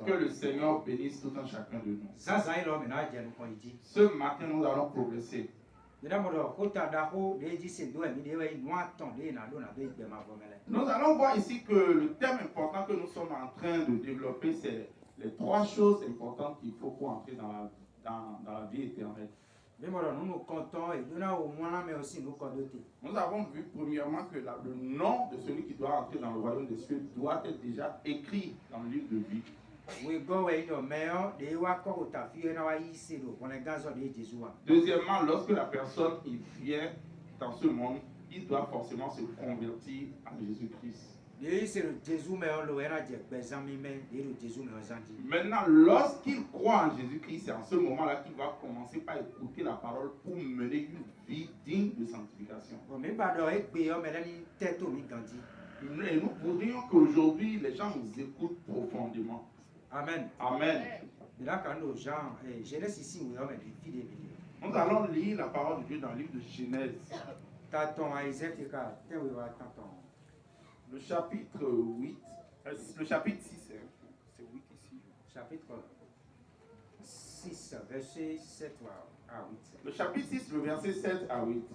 Que le Seigneur bénisse tout un chacun de nous. Ce matin, nous allons progresser. Nous allons voir ici que le thème important que nous sommes en train de développer, c'est les 3 choses importantes qu'il faut pour entrer dans la vie éternelle. Nous avons vu premièrement que le nom de celui qui doit entrer dans le royaume des cieux doit être déjà écrit dans le livre de vie. Deuxièmement, lorsque la personne vient dans ce monde, il doit forcément se convertir à Jésus-Christ. Maintenant, lorsqu'il croit en Jésus-Christ, c'est en ce moment-là qu'il va commencer par écouter la parole pour mener une vie digne de sanctification. Et nous voudrions qu'aujourd'hui, les gens nous écoutent profondément. Amen. Amen. Nous allons lire la parole de Dieu dans le livre de Genèse. Le chapitre 8, le chapitre 6, c'est 8 ici. Chapitre 6, verset 7 à 8. Le chapitre 6, le verset 7 à 8.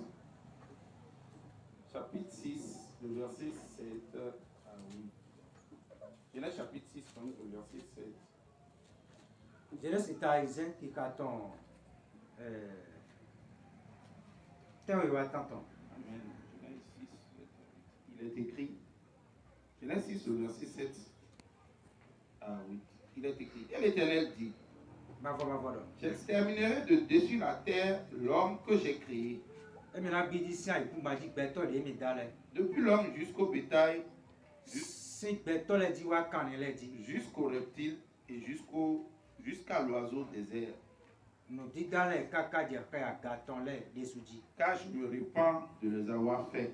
Chapitre 6, le verset 7 à 8. Genèse chapitre 6, le verset 7. Genèse est à Isaac qui carton. Amen. Genèse 6, il est écrit. Genèse 6, le verset 7 à 8. Il est écrit. Et l'Éternel dit: j'exterminerai de dessus la terre l'homme que j'ai créé. Depuis l'homme jusqu'au bétail, jusqu'au reptile et jusqu'à l'oiseau des airs. Car je me répands de les avoir faits.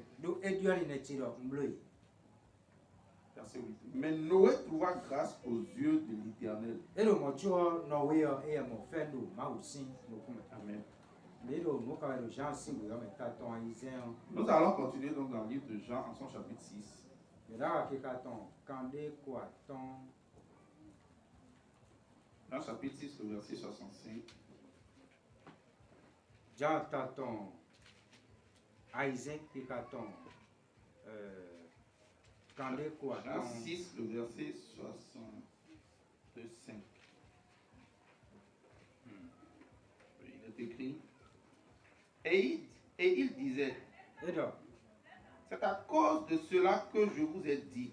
Verset 8. Mais Noé trouva grâce aux yeux de l'Éternel. Amen. Nous allons continuer donc dans le livre de Jean en son chapitre 6. Dans le chapitre 6, le verset 65. Jean Taton, Isaac Picaton, Jean 6, le verset 65. Il est écrit. Et il disait: c'est à cause de cela que je vous ai dit.